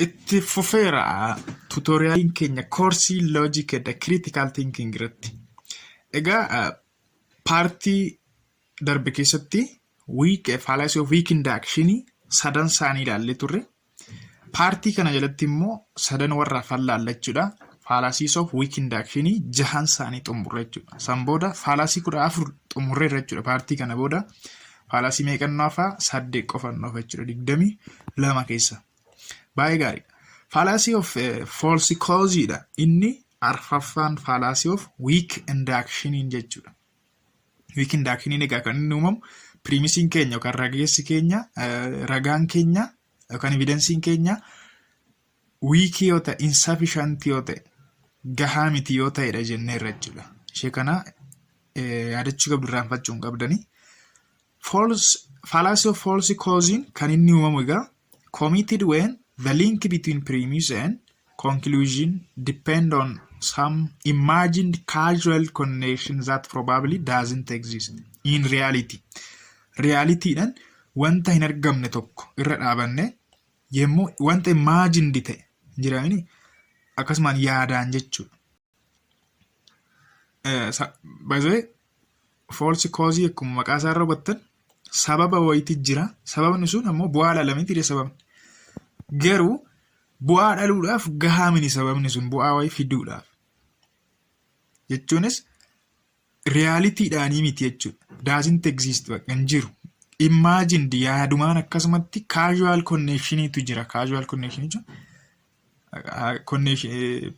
itti fufeera tutorialiin keenya koorsii logic and critical thinking irratti. Egaa paartii darbe keessatti fallacy of weak induction sadan isaanii ilaallee turre. Paartii kana jalatti immoo sadan warra fallallachuudha. Fallacies of weak induction jahan isaanii xumurre jechuudha. San booda fallacy 14 xumurre jechuudha. Paartii kana booda fallacy meeqannaafa 8 qofannoof jechuudha. 22 keessa. Baay'ee gaarii. Fallacy of false cause dha. Inni arfaffaan fallacy of weak induction jechuudha. Weak induction egaa kan inni uumamu premising keenya yookaan rageessi keenya ragaan keenya yookaan evidensiin keenya weak yoo ta'e insufficient yoo ta'e gahaa miti yoo ta'edha jenneerra jechuudha. Ishee kana yaadachuu qabdu irraanfachuu hin qabdanii. Fallacy of false causing kan inni uumamu egaa committed when the link between premise and conclusion depend on some imagined causal connection that probably doesn't exist in reality. Reality dhan wanta hin argamne tokko irra dhaabanne yemmuu wanta imagined ta'e jiraani akkasumaan yaadaan jechuudha. By the way, false cause akkuma maqaa isaa irra hubattan sababa wayiiti jira. Sababni sun ammoo bu'aa dhalamiiti sababni. Garuu bu'aa dhaluudhaaf gahaa mini sababni sun bu'aa wayii fiduudhaaf. Jechuunis realityidhaanii miti jechuudha. Doesn't exist hin jiru. Imagined yaadumaan akkasumatti causal connectionitu jira. Causal connection jechuun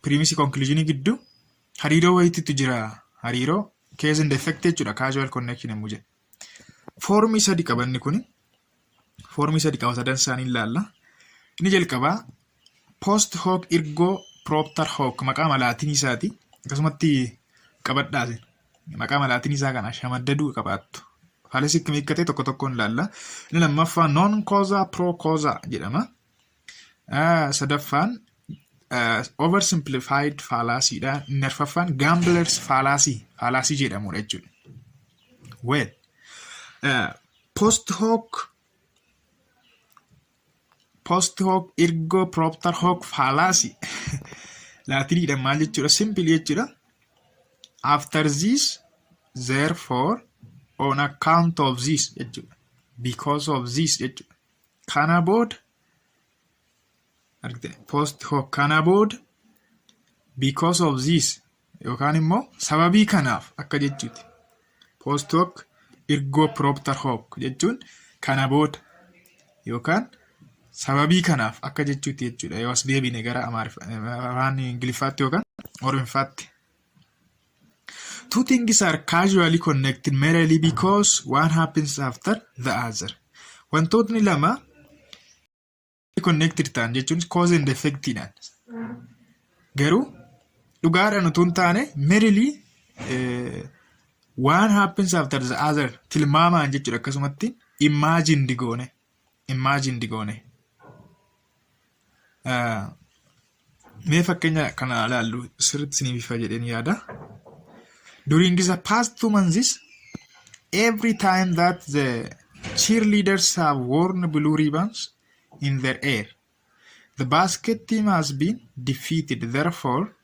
premise conclusion gidduu hariiroo wayiitu jira. Hariiroo cause and effect jechuudha. Causal connection yemmuu jedhu. Foormii sadi qabanni kuni. Foormii sadi qaba sadan isaanii ilaalla. Inni jalqabaa post hoc ergo propter hoc maqaa malaatiin isaati. Akkasumatti qabadhaase. Maqaa malaatiin isaa kana shamaddaduu qabaattu. Fallacy akkam eeggate tokko tokkoon ilaalla. Inni lammaffaa non causa pro causa jedhama. Sadaffaan oversimplified fallacy dha. Inni arfaffaan gamblers fallacy jedhamudha jechuudha. Well, post hoc ergo propter hoc fallacy laatiniidhaan maal jechuudha? Simple jechuudha. After this, therefore, on account of this jechuudha. Because of this jechuudha. Kana booda post hoc kana booda because of this yookaan immoo sababii kanaaf akka jechuuti. Post hoc ergo propter hoc jechuun kana booda yookaan sababii kanaaf akka jechuuti jechuudha. Yoo as deebine gara afaan Ingiliffaatti yookaan Oromiffaatti. Two things are casually connected merely because one happens after the other. Wantootni lama connected ta'an jechuun cause and effect dhaan. Garuu dhugaadhaan utuu hin taane merely one happens after the other tilmaamaan jechuudha. Akkasumatti imagined goone. Mee fakkeenya kana ilaallu sirriitti isiniif ifa jedheen yaada. During the past 2 months, every time that the cheerleaders have worn blue ribbons in their hair, the basket team has been defeated. Therefore,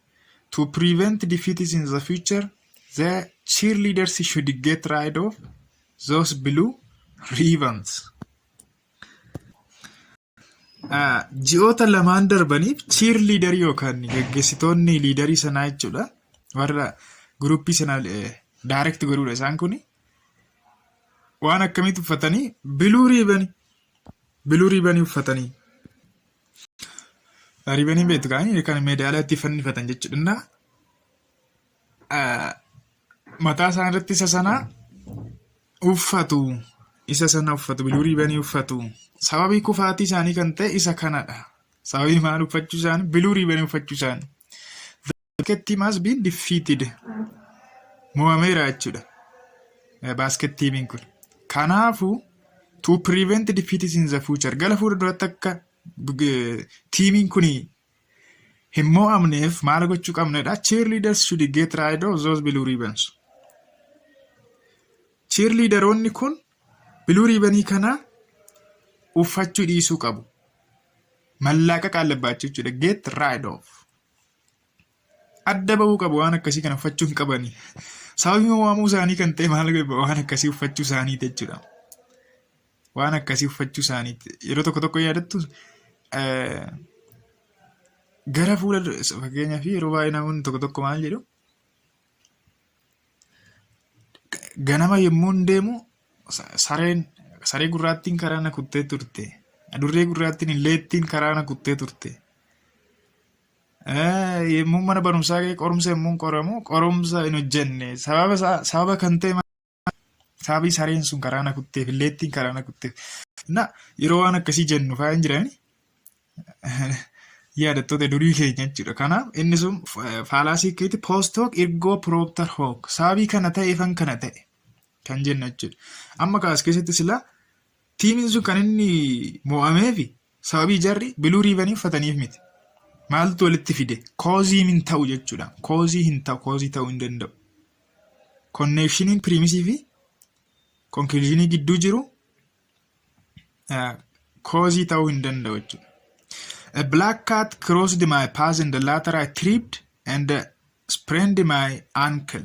to prevent defeats in the future, the cheerleaders should get rid of those blue ribbons. Ji'oota lamaan darbaniif cheerleader yookaan gaggeessitoonni liidarii sanaa jechuudha. Warra gruppii sana direct godhuudha isaan kuni. Waan akkamitti uffatanii blue ribbon uffatanii. Ribbon beektu kaanii kan meedaaliyaa itti fannifatan jechuudha. Mataa isaa irratti isa sana uffatu. Blue ribbon uffatu. Sababii kufaatii isaanii kan ta'e isa kanadha. Sababii maal uffachuu isaanii? Blue ribbon uffachuu isaanii. The basket team has been defeated. Mo'ameera jechuudha. Basket teamiin kun. Kanaafuu to prevent defeats in the future. Gara fuulduratti akka teamiin kun hin mo'amneef maal gochuu qabnedha? Cheerleaders should get rid of those blue ribbons. Cheerleaderoonni kun blue ribbonii kana uffachuu dhiisuu qabu. Mallaqa qaallabbaachuu jechuudha. Get rid of. Adda bahuu qabu waan akkasii kana uffachuu hin qabani. Sababii waamuu isaanii kan ta'e maal waan akkasii uffachuu isaaniiti jechuudha. Waan akkasii uffachuu isaaniiti. Yeroo tokko yaadattu gara fuula fakkeenyaaf yeroo baay'ee namoonni tokko maal jedhu ganama yommuu deemu saree gurraattiin karaa na kuttee turte. Adurree gurraattiin illeettiin karaa na kuttee turte. Yommuu mana barumsaa qorumsa yommuu qoramu qorumsa hin hojjenne sababa kan ta'e sababii sareen sun karaa na kutteef illeettiin karaa na kutteef. Yeroo waan akkasii jennu fa'aa hin jirani. Yaadattoota durii keenya jechuudha. Kanaaf inni sun faalaasii keetti post-hoc ergoo propter hoc sababii kana ta'e ifan kana ta'e kan jenna jechuudha. Amma kaas keessatti silaa tiimiin sun kan inni mo'ameefi sababii jarri biluu riivanii uffataniif miti. Maaltu walitti fide? Koozii hin ta'u jechuudha. Koozii hin ta'u, koozii ta'uu hin danda'u. Konneekshiniin piriimisii fi konkluuzinii gidduu jiru koozii ta'uu hin danda'u jechuudha. A black cat crossed my path and the latter I tripped and sprained my ankle.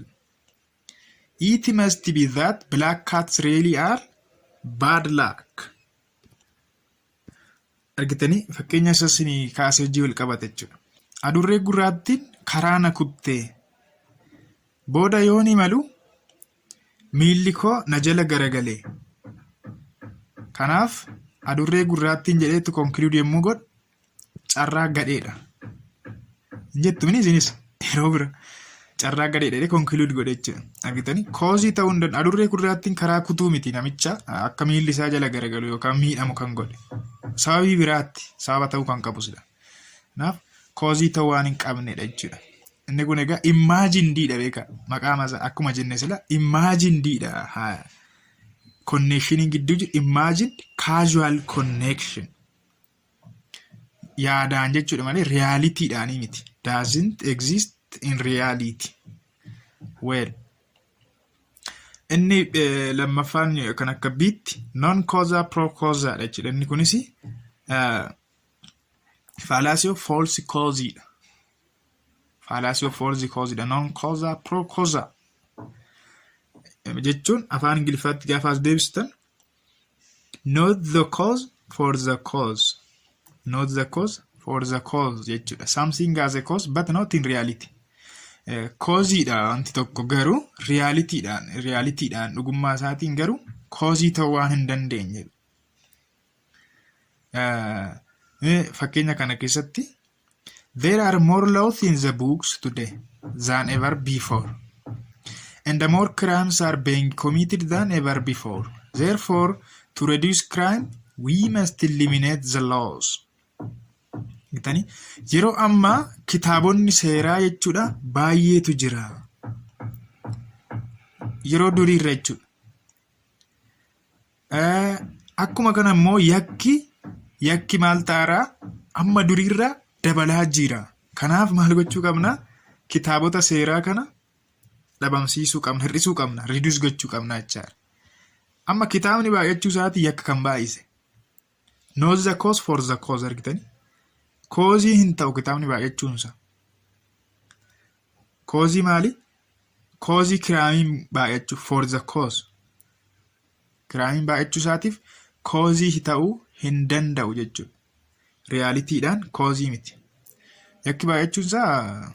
It must be that black cats really are bad luck. Argitanii fakkeenya isaanii kaasee hojii wal qabate jechuudha. Adurree gurraattiin karaa na kuttee. Booda yoon imalu miilli koo na jala garagalee. Kanaaf adurree gurraattiin jedheetti konkluud yommuu godhu carraa gadheedha. Jettumini isinis yeroo bira carraa gadheedha konkluud godhe jechuudha. Argitanii koozii ta'uu hin danda'u. Adurree gurraattiin karaa kutuu miti namicha akka miilli isaa jala garagalu yookaan miidhamu kan godhe. Sababii biraatti sababa ta'uu kan qabu sila. Kanaaf koozii ta'uu waan hin qabnedha jechuudha. Inni kun egaa imaajiindiidha beeka. Maqaa masaa akkuma jenne sila imaajiindiidha. Connection gidduu jiru imagined casual connection. Yaadaan jechuudha malee realityidhaanii miti. Doesn't exist in reality. Well. Inni lammaffaan kan akka biitti non-causa pro-causa jechuudha. Inni kunis fallacy of false causeidha. Fallacy of false causeidha. Non-causa pro-causa jechuun afaan Ingiliffaatti gaafa as deebistan not the cause for the cause. Not the cause for the cause jechuudha. Something as a cause but not in reality. Koziidha wanti tokko garuu realityidhaan dhugummaa isaatiin garuu kozii ta'uu waan hin dandeenye. Fakkeenya kana keessatti there are more laws in the books today than ever before. And the more crimes are being committed than ever before. Therefore, to reduce crime, we must eliminate the laws. Yeroo ammaa kitaabonni seeraa jechuudha baay'eetu jira. Yeroo durii irra jechuudha. Akkuma kana immoo yakki maal ta'araa amma durii irra dabalaa jira. Kanaaf maal gochuu qabna? Kitaabota seeraa kana dhabamsiisuu qabna, hir'isuu qabna, reduce gochuu qabna jechaadha. Amma kitaabni baay'achuu isaati yakka kan baay'ise. Know the cause for the cause argitanii. Koozii hin ta'u kitaabni baay'achuunsa. Koozii maali? Koozii kiraamiin baay'achuu for the cause. Kiraamiin baay'achuu isaatiif koozii ta'uu hin danda'u jechuudha. Realityidhaan koozii miti. Yakki baay'achuunsaa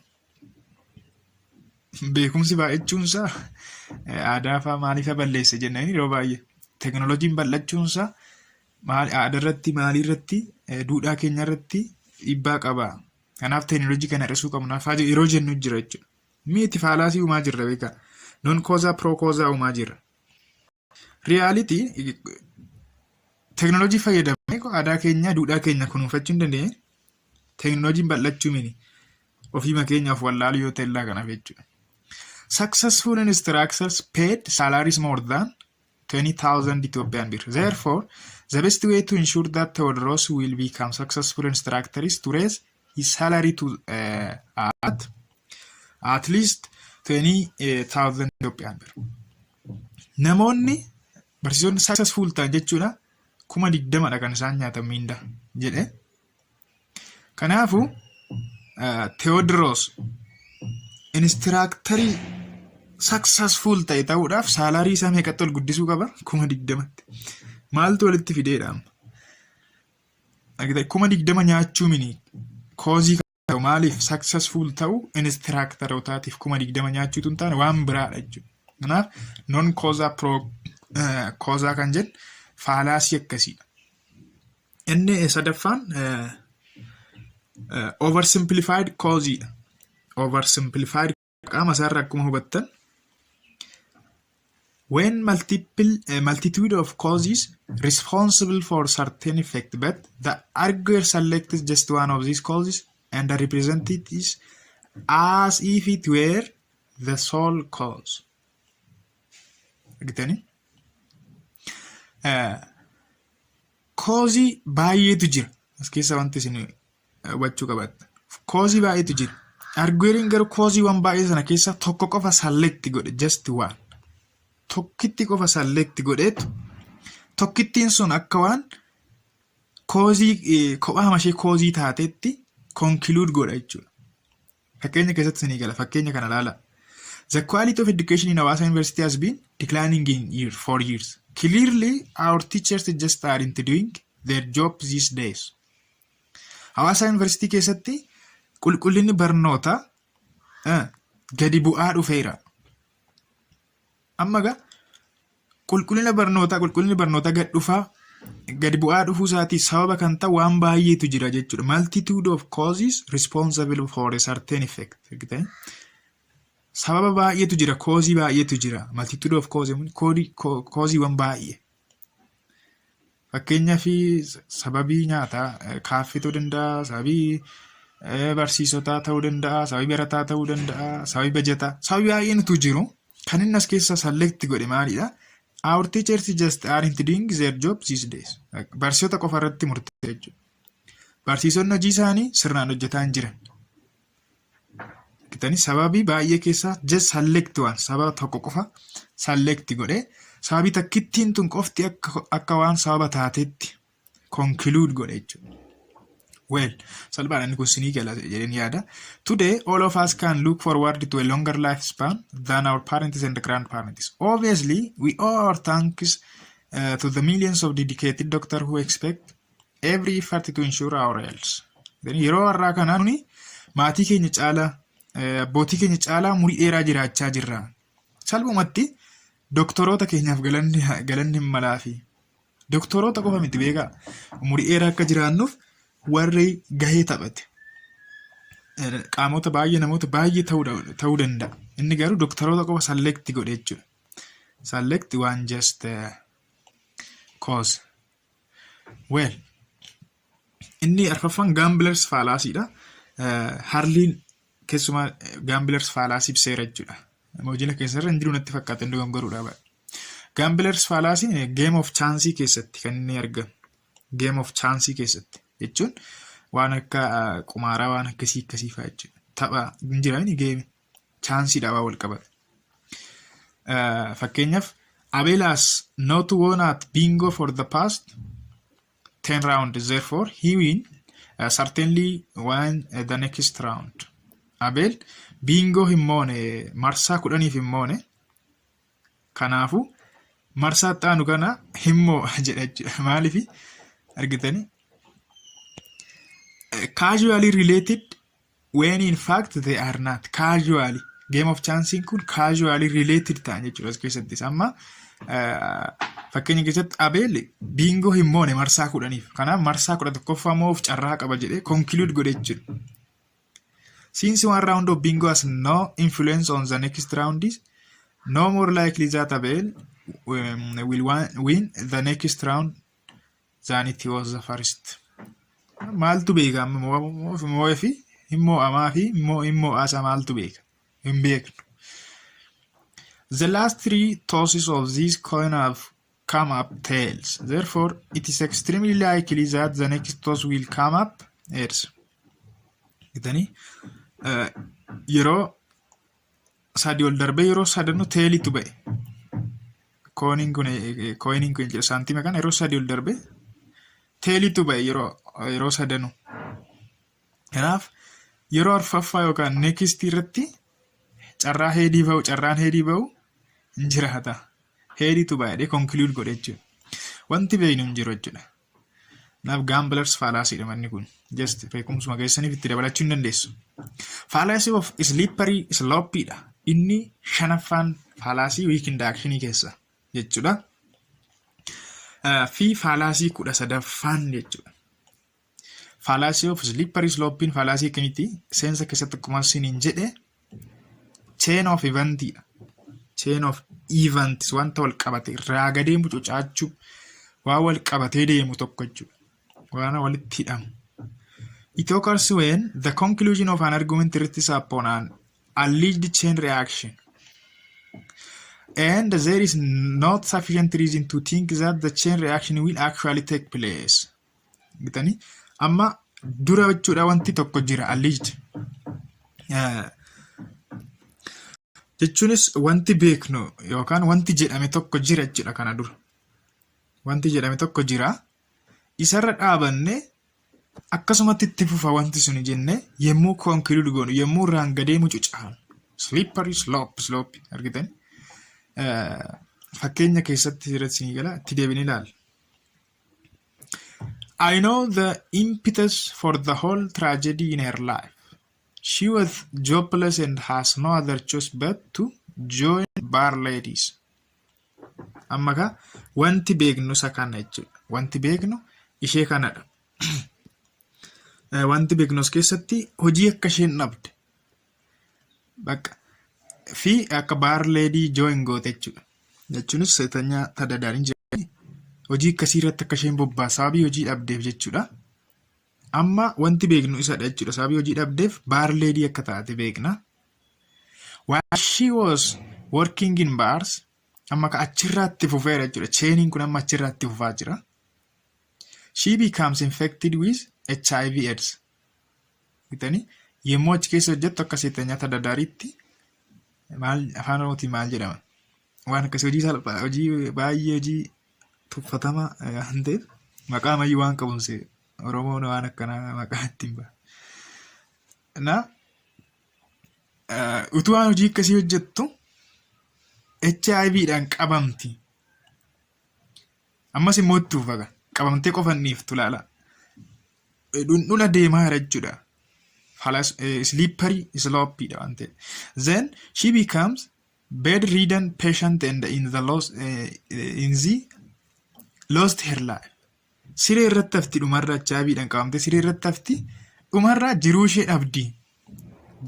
beekumsi baay'achuunsaa aadaa fa'aa maaliif balleesse jennanii yeroo baay'ee teknooloojiin bal'achuunsaa aadaa irratti maalii irratti duudhaa keenya irratti dhiibbaa qaba. Kanaaf teknooloojii kana hir'isuu qabna fa'aa yeroo jennu jira jechuudha. Miti faalaasii uumaa jirra beekaa. Non causa pro causa uumaa jirra. Reality teknooloojii fayyadamee aadaa keenya duudhaa keenya kunuunfachuu hin dandeenye. Teknooloojiin bal'achuu mini ofii keenyaaf wallaaluu yoo ta'e illaa kanaaf jechuudha. Successful instructors paid salaries more than 20,000 Ethiopian birr. Therefore, the best way to ensure that Theodoros will become successful instructor is to raise his salary to at least 20,000 Ethiopian birr. Namoonni barsiisonni successful ta'an jechuudha 20,000 kan isaan nyaatan minda jedhe. Kanaafu Theodros instructorii successful ta'e ta'uudhaaf salaarii isaa meeqatti ol guddisuu qaba? 20,000tti. Maaltu walitti fideedha? 20,000 nyaachuu mini koozii ta'u maaliif successful ta'u instructorootaatiif 20,000 nyaachuutu hin taane waan biraadha jechuudha. Kanaaf non causa pro causa kan jedhu faalaasii akkasiidha. Inni sadaffaan oversimplified causeidha. Oversimplified qaama isaarra akkuma hubattan when multitude of causes responsible for certain effect, but the arguer selects just one of these causes and represents it as if it were the sole cause. Argitanii? Causii baay'eetu jira. As keessa wanti isin hubachuu qabatta. Causii baay'eetu jira. Argueriin garuu causeewwan baay'ee sana keessa tokko qofa select godhe, just one. Tokkitti qofa select godheetu tokkittiin sun akka waan causii kophaa mashee causii taateetti conclude godha jechuudha. Fakkeenya keessatti isinii gala. Fakkeenya kana ilaala. The quality of education in Awasa University has been declining for years. Clearly, our teachers just aren't doing their job these days. Awasa University keessatti qulqullinni barnoota gadi bu'aa dhufeera. Amma qulqullinni barnoota gadi bu'aa dhufuu isaatii sababa kan ta'u waan baay'eetu jira jechuudha. Multitude of causes responsible for a certain effect. Sababa baay'eetu jira, causii baay'eetu jira. Multitude of causes causeewwan baay'ee. Fakkeenyaaf sababii nyaataa kaaffee ta'uu danda'a, sababii barsiisotaa ta'uu danda'a, sababii barataa ta'uu danda'a, sababii bajataa, sababii baay'eentu jiru. Kan inni as keessa select godhe maalidha? Our teachers just aren't doing their job these days. Barsiisota qofa irratti murteessee jechuudha. Barsiisonni hojii isaanii sirnaan hojjetaa hin jiran. Kitani sababii baay'ee keessaa just select one, sababa tokko qofa select godhe, sababii takkittiin tun qofti akka waan sababa taateetti conclude godhe jechuudha. Well, salphaadhaan kun sinii gala jedheen yaada. Today, all of us can look forward to a longer lifespan than our parents and grandparents. Obviously, we owe our thanks to the millions of dedicated doctors who expect every effort to ensure our health. Yeroo har'aa kanaa nuni maatii keenya caalaa, abbootii keenya caalaa umurii dheeraa jiraachaa jirra. Salphumatti doktoroota keenyaaf galanni hin malaafi. Doktoroota qofa miti beekaa umurii dheeraa akka jiraannuuf warri gahee taphate. Qaamota baay'ee namoota baay'ee ta'uu danda'a. Inni garuu doktoroota qofa select godhe jechuudha. Select one just cause. Well, inni arfaffaan gamblers fallacy'dha. Harliin keessumaa gamblers fallacy ibseera jechuudha. Moojila keessarra hin jiru natti fakkaata inni gongoruudha. Gamblers fallacy game of chance keessatti kan inni argamu. Game of chance keessatti jechuun waan akka qumaaraa waan akkasii fa'aa jechuudha. Tapha hin jiraani game chance dha wal qabata. Fakkeenyaaf Abel has not won at bingo for the past 10 rounds, therefore he will certainly win the next round. Abel bingo hin moone marsaa 10 hin moone, kanaafu marsaa taanu kana hin moo jedha jechuudha. Maaliif argitanii? Casually related when in fact they are not. Casually game of chance kun casually related ta'an jechuudha as keessattis. Amma fakkeenya keessatti Abel bingo hin moone marsaa 10. Kanaaf marsaa 11ffaa moof carraa qaba jedhee conclude godhe jechuudha. Since one round of bingo has no influence on the next round, is no more likely that Abel will win the next round than it was the first. Maaltu beeka moo fi immoo amaa fi immoo asa maaltu beeka hin beeknu. The last 3 tosses of this coin have come up tails. Therefore, it is extremely likely that the next toss will come up heads. Yeroo sadii ol darbee yeroo sadannu teelitu ba'e. Coinin kun saantima kana yeroo sadii ol darbee teelitu ba'e yeroo sadanu. Kanaaf yeroo arfaffaa yookaan next irratti carraa headii ba'u carraan headii ba'u hin jiraata. Headiitu baay'ee conclude godhe jechuudha. Wanti beeknu hin jiru jechuudha. Kanaaf gamblers fallacyidha manni kun. Just beekumsuma keessaniif itti dabalachuu hin dandeessu. Fallacy of slippery slopeidha. Inni shanaffaan fallacy weak induction keessa jechuudha. Fi fallacy 13ffaan jechuudha. Fallacy of slippery slopein fallacy kamitti seensa keessatti akkuma isiniin jedhe chain of eventidha. Chain of events wanta wal qabate irraa gadee mucucaachuu waan wal qabatee deemu tokko jechuudha. Waan walitti hidhamu. It occurs when the conclusion of an argument rests upon an alleged chain reaction. And there is not sufficient reason to think that the chain reaction will actually take place. Gitani? Amma dura jechuudha wanti tokko jira alleged. Jechuunis wanti beeknu yookaan wanti jedhame tokko jira jechuudha kana dura. Wanti jedhame tokko jira. Isarra dhaabanne akkasumatti itti fufa wanti suni jenne yemmuu conclude goonu yemmuu irraan gadee mucucaanu. Slippery slope argitani? Fakkeenya keessatti irratti ni gala itti deebinee ilaalla. I know the impetus for the whole tragedy in her life. She was jobless and has no other choice but to join bar ladies. Amma ka wanti beeknu isa kana jechuudha. Wanti beeknu ishee kanadha. Wanti beeknu as keessatti hojii akka isheen dhabde. Bakka fi akka bar lady join goote jechuudha. Jechuunis seetanyaa tadadaariin jedhani hojii akkasii irratti akka isheen bobbaa sababii hojii dhabdeef jechuudha. Amma wanti beeknu isadha jechuudha. Sababii hojii dhabdeef bar lady akka taate beekna. While she was working in bars, amma ka achirraatti fufeera jechuudha. Chainiin kun amma achirraatti fufaa jira. She becomes infected with HIV/AIDS. Bitani yemmuu achi keessa hojjettu akka seetanyaa tadadaariitti maal afaan oromootiin maal jedhama? Waan akkasii hojii salphaa hojii baay'ee hojii tuffatamaa waan ta'eef maqaa mayyuu waan qabuunse Oromoon waan akkanaa maqaa ittiin ba'a. Utuu waan hojii akkasii hojjettu HIVdhaan qabamti. Ammas immoo itti uffata. Qabamtee qofanniif tulaala. Dhundhula deemaa jira jechuudha. Slippery slopeidha waan ta'eef. Then she becomes bedridden patient and in the lost her life. Siree irratti hafti dhumarraa HIVdhaan qabamte siree irratti hafti dhumarraa jiruu ishee dhabdi.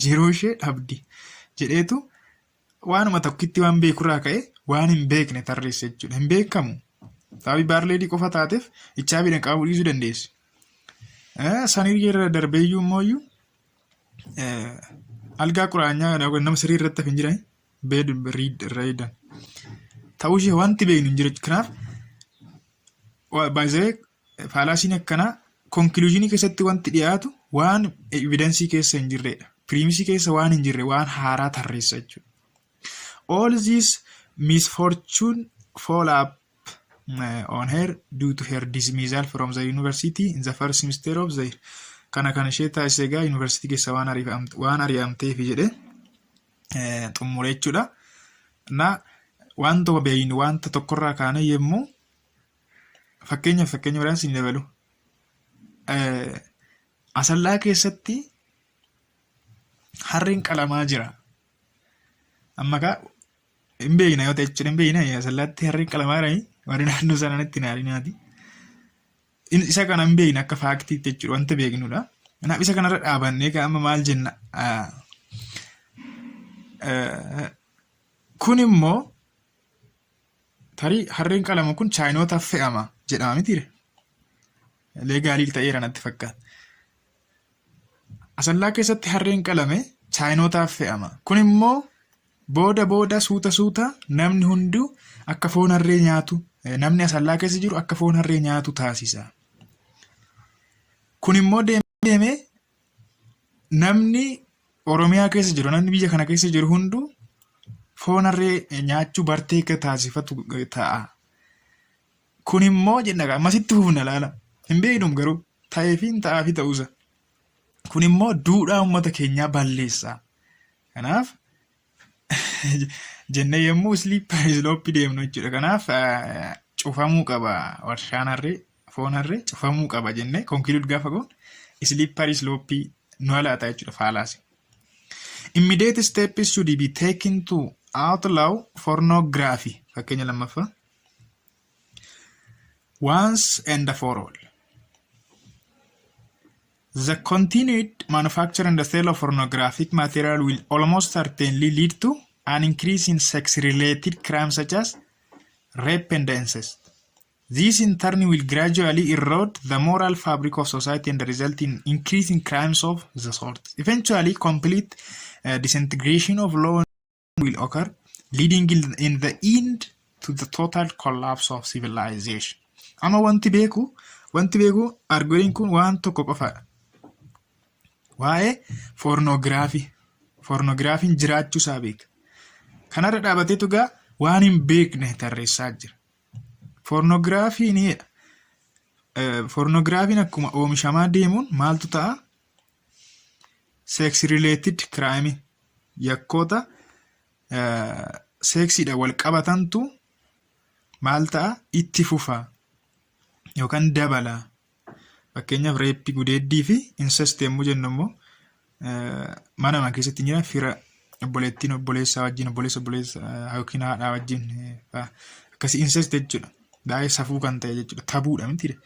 Jiruu ishee dhabdi. Jedheetu waanuma tokkitti waan beekurraa ka'e waan hin beekne tarreessa jechuudha. Hin beekamu. Sababii baarleedii qofa taateef HIVdhaan qabamuu dhiisuu dandeessi. Sanii irra darbeeyyuu immoo algaa quraanyaa nama siree irratti hafin jiran bedridden ta'uu ishee wanti beeknu hin jiru. Kanaaf baay'ee fallacy'n akkanaa conclusionii keessatti wanti dhiyaatu waan evidensii keessa hin jirredha. Premisii keessa waan hin jirre waan haaraa tarreessa jechuudha. All this misfortune fall up on her due to her dismissal from the university in the first semester of the year. Kana ishee taasise egaa university keessa waan ari'amteef jedhe xumure jechuudha. Wanta beeynu wanta tokkorraa kaane yemmuu fakkeenya biraan siin dabalu. Asallaa keessatti harreen qalamaa jira. Amma kaa hin beekna yoo ta'e jechuudha hin beekna asallaatti harreen qalamaa jiranii warri naannoo sanatti naadinaati. Isa kana hin beekna akka faaktiitti jechuudha wanta beeknudha. Kanaaf isa kanarra dhaabannee amma maal jenna? Kun immoo tarii harreen qalama kun chaayinootaaf fe'ama jedhama mitiire. Leegaalii ta'eera natti fakkaata. Asallaa keessatti harreen qalame chaayinootaaf fe'ama. Kun immoo booda suuta namni hunduu akka foon harree nyaatu namni asallaa keessa jiru akka foon harree nyaatu taasisa. Kun immoo deemee namni Oromiyaa keessa jiru namni biyya kana keessa jiru hunduu foon harree nyaachuu bartee akka taasifatu ta'a. Kun immoo jenna ammasitti hufna laala. Hin beeknum garuu ta'eefi ta'aafi ta'uusa. Kun immoo duudhaa uummata keenyaa balleessa. Kanaaf jennee yommuu slippery slope deemnu jechuudha. Kanaaf cufamuu qaba warshaan harree foon harree cufamuu qaba jennee conclude gaafa goon slippery slope nu alaata jechuudha fallacy. Immediate steps should be taken to outlaw pornography. Fakkeenya lammaffaa. Once and for all. The continued manufacture and the sale of pornographic material will almost certainly lead to an increase in sex-related crimes such as rape and incest. This in turn will gradually erode the moral fabric of society and result in increasing crimes of the sort. Eventually, complete disintegration of law will occur, leading in the end to the total collapse of civilization. Amma wanti beeku arguin kun waan tokko qofaadha. Waa'ee pornograafiin jiraachuu isaa beeka. Kanarra dhaabateetu gaa waan hin beekne tarreessaa jira. Pornograafiin akkuma oomishamaa deemuun maaltu ta'a? Sex related crime yakkoota seksiidha wal qabatantu maal ta'a? Itti fufaa yookaan dabalaa. Fakkeenyaaf reeppii gudeeddii fi incest yommuu jennu immoo mana keessatti jira fira obboleettiin obboleessaa wajjin obboleessa yookiin haadhaa wajjin akkasii incest jechuudha. Baay'ee safuu kan ta'e jechuudha. Tabuudha miti.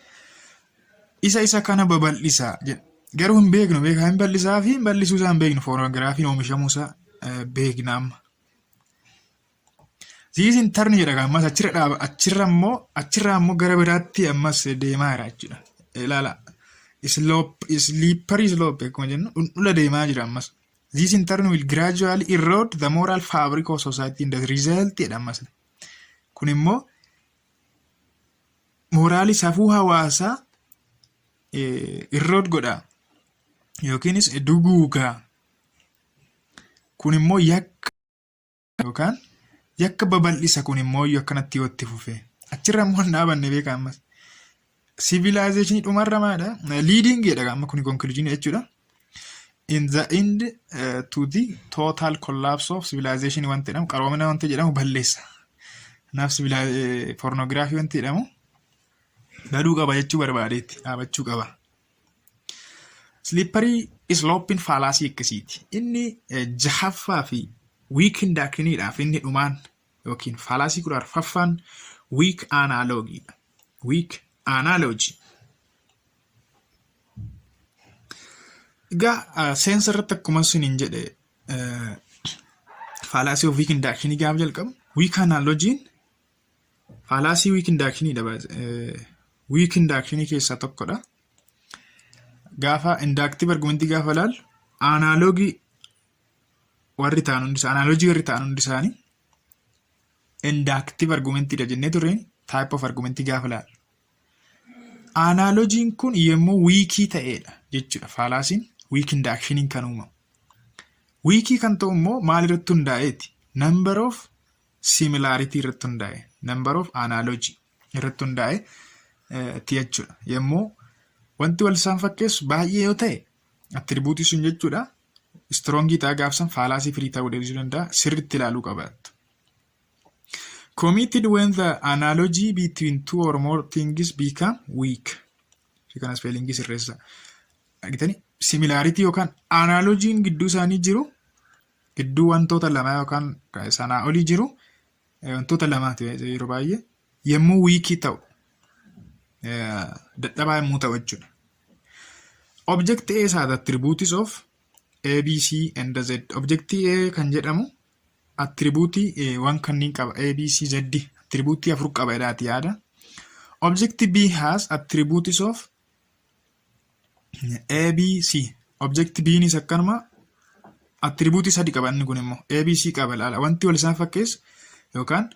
Isa kana babal'isaa jedha. Garuu hin beeknu hin bal'isaa fi bal'isuu isaa hin beeknu pornograafiin oomishamuu isaa beekna amma. Ziisin tarni jedha ammas achirra immoo gara biraatti ammas deemaa jira jechuudha. Ilaala. Slippery slope akkuma jennu dhundhula deemaa jira ammas. This in turn will gradually erode the moral fabric of society and the result jedha ammas. Kun immoo moraali safuu hawaasaa erode godha yookiinis duguugaa. Kun immoo yakka yookaan yakka babal'isa kun immoo akkanatti yoo itti fufee. Achirra immoo dhaabanne beeka ammas. Civilization dhumarra maadha? Leading jedha amma kun conclusion jechuudha. In the end to the total collapse of civilization wanti jedhamu qaroomina wanti jedhamu balleessa. Kanaaf pornography wanti jedhamu baduu qaba jechuu barbaadeetti dhaabachuu qaba. Slippery sloping fallacy akkasiiti. Inni jahaffaa fi weak inductionidhaaf inni dhumaan yookiin fallacy 14ffaan weak analogy. Weak analogy. Egaa seensa irratti akkuma siniin jedhe fallacy of weak induction gaaf jalqabu weak analogyin fallacy weak inductionidha. Weak induction keessaa tokkodha. Gaafa inductive argument gaafa ilaallu analogy warri ta'an hundi isaanii inductive argumentidha jennee turreen type of argument gaafa ilaallu. Analogiin kun yemmuu weakii ta'edha jechuudha. Fallacy'n weak inductioniin kan uumamu. Weakii kan ta'u immoo maal irratti hundaa'eeti? Number of similarity irratti hundaa'e. Number of analogy irratti hundaa'e jechuudha. Yemmuu wanti wal isaan fakkeessu baay'ee yoo ta'e attribuutii sun jechuudha. Strongii ta'aa gaafsan fallacy free ta'uu danda'a. Sirriitti ilaaluu qabaattu. Committed when the analogy between two or more things become weak. Kana spelling sirreessa. Argitanii similarity yookaan analogiin gidduu isaanii jiru gidduu wantoota lama yookaan sanaa olii jiru wantoota lamaati yeroo baay'ee yemmuu weakii ta'u dadhabaa yemmuu ta'u jechuudha. Object A is the attributes of A, B, C and Z. Object A kan jedhamu attribuutii waan kanneen qaba A, B, C, Z attribuutii afur qaba jedhaati yaada. Object B has attributes of A, B, C. Object B nis akkanuma attribuutii sadi qaba inni kun immoo A, B, C qaba laala. Wanti wal isaan fakkeessu yookaan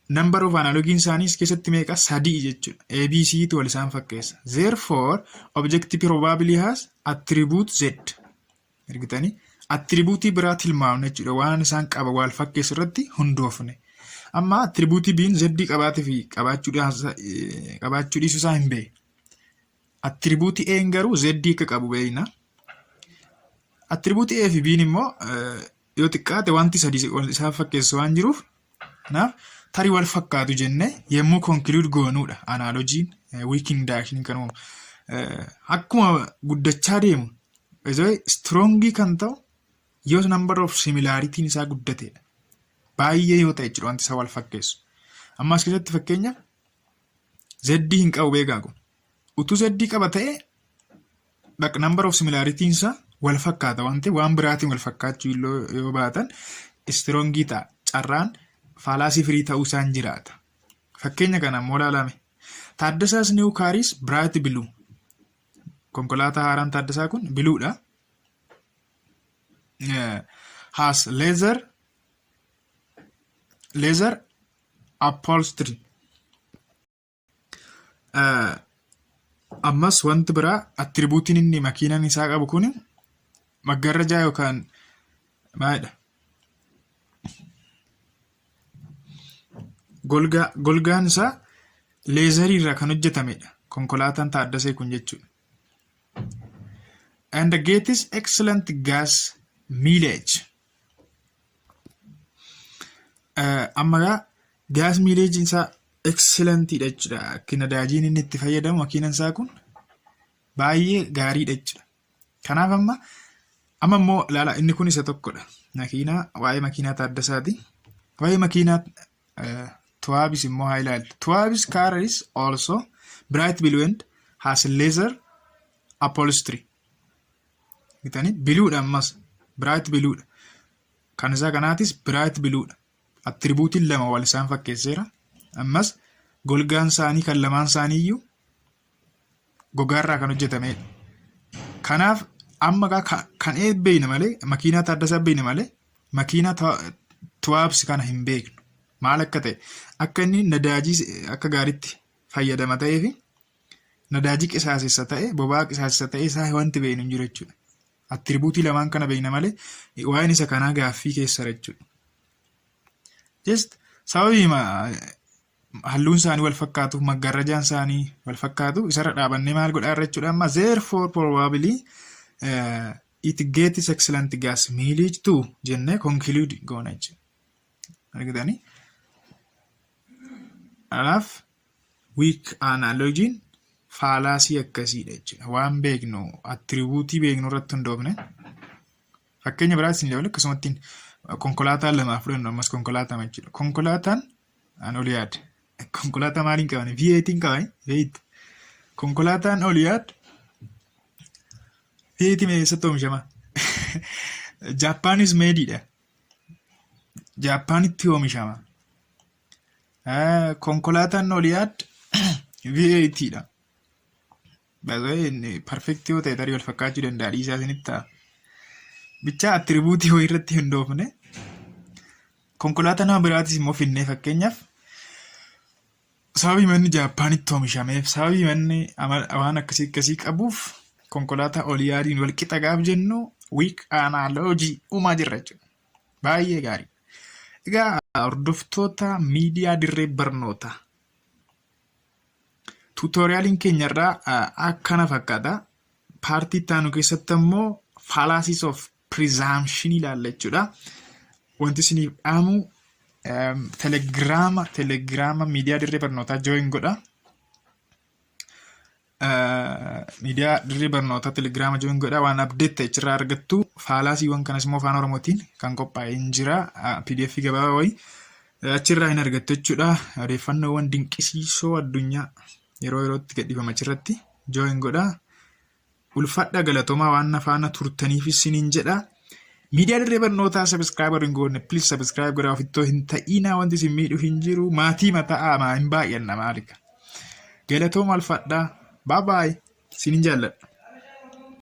number of analogiin isaaniis keessatti meeqa? Sadii jechuudha. A, B, C tu wal isaan fakkeessa. Therefore, object probably has attribute Z. Argitanii? Attribuutii biraa tilmaamne jechuudha. Waan isaan qaba wal fakkeessu irratti hundoofne. Amma attribuutii biin Z qabaatee fi qabaachuu dhiisuu isaa hin beeku. Attribuutii A garuu Z akka qabu beekna. attribuutii A fi B'n immoo yoo xiqqaate wanti sadii wal isaan fakkeessu waan jiruuf naaf tarii wal fakkaatu jennee yemmuu conclude goonuudha. Analogiin weak induction kan akkuma guddachaa deemu strongii kan ta'u yoo number of similarity isaa guddateedha. Baay'ee yoo ta'e jechuudha wanti isaa wal fakkeessu. Amma as keessatti fakkeenya Z hin qabu beekaa kun. Utuu Z qaba ta'e number of similarity isaa wal fakkaata wanti waan biraatiin wal fakkaachuu yoo baatan strongii ta'a. Carraan fallacy free ta'uu isaan jiraata. Fakkeenya kana immoo ilaalame. Taaddasaas new cars bright blue. Konkolaataa haaraan Taaddasaa kun biluudha. Has leather upholstery. Ammas wanti biraa attribuutiin inni makiinaan isaa qabu kun maggarrajaa yookaan maalidha? Golgaan isaa leezarii irraa kan hojjetamedha. Konkolaataan Taaddasee kun jechuudha. And the gate is excellent gas mileage. Amma gas mileage isaa excellentidha jechuudha. Akka nadaajiin inni itti fayyadamu makiinaan isaa kun baay'ee gaariidha jechuudha. Kanaaf amma immoo ilaala inni kun isa tokkodha. Waa'ee makiinaa Taaddasaati. Waa'ee makiinaa Tuwaabis immoo haa ilaallu. Tuwaabis car is also bright blue and has leather upholstery. Bitanii biluudha ammas bright biluudha. Kan isaa kanaatis bright biluudha. Attribuutiin lama wal isaan fakkeesseera. Ammas golgaan isaanii kan lamaan isaanii iyyuu gogaarraa kan hojjetamedha. Kanaaf amma kan beekna malee makiinaa Taaddasaa beekna malee makiinaa Tuwaabs kana hin beeknu. Maal akka ta'e akka inni nadaajii akka gaariitti fayyadama ta'ee fi nadaajii qisaasessa ta'e boba'aa qisaasessa ta'e isaa wanti beeknu hin jiru jechuudha. Attribuutii lamaan kana beekna malee waa'een isa kanaa gaaffii keessa jechuudha. Just sababii halluun isaanii wal fakkaatu maggarrajaan isaanii wal fakkaatu isarra dhaabannee maal godhaa irra jechuudha. Amma therefore probably it gets excellent gas mileage too jennee conclude goona jechuudha. Argitanii? Kanaaf weak analogiin fallacy akkasiidha jechuudha. Waan beeknu attribuutii beeknu irratti hundoofne fakkeenya biraas hin dabalu akkasumatti konkolaataan lamaaf fudhannu ammas konkolaataa jechuudha. Konkolaataan Olyad. Konkolaataa maaliin qaban? V8 qaban. V8. Konkolaataan Olyad V8 eessatti oomishama? Jaapaanis meediidha. Jaapaanitti oomishama. Konkolaataan Olyad V8dha. Baay'ee perfect yoo ta'e tarii wal fakkaachuu danda'a dhiisaa isinitti ta'a. Bichaa attribuutii wayii irratti hundoofne konkolaataa nama biraatis immoo finnee fakkeenyaaf sababii manni Jaapaanitti oomishameef sababii manni waan akkasii qabuuf konkolaataa Olyadiin wal qixa gaaf jennu weak analogy uumaa jirra jechuudha. Baay'ee gaarii. Egaa hordoftoota miidiyaa Dirree Barnootaa. Tuutoriyaaliin keenyarraa akkana fakkaata. Paartii itti aanu keessatti immoo fallacies of presumption ilaalla jechuudha. Wanti isiniif dhaamu telegiraama miidiyaa Dirree Barnootaa join godha. Miidiyaa Dirree Barnootaa telegiraama join godha. Waan update achirraa argattu fallacyiiwwan kanas immoo afaan Oromootiin kan qophaa'ee hin jira. PDF gabaabaa wayii achirraa hin argattu jechuudha. Odeeffannoowwan dinqisiisoo addunyaa yeroo yerootti gadhiifama achirratti join godha. Ulfaadha galatoomaa waan nafaana turtaniif isiniin jedha. Miidiyaa Dirree Barnootaa subscriber hin goone please subscribe godhaa ofittoo hin ta'inaa wanti isin miidhu hin jiru. Maatii mataa hin baay'anna maalika. Galatooma ulfaadha. Bye bye. Isiniin jaalladha.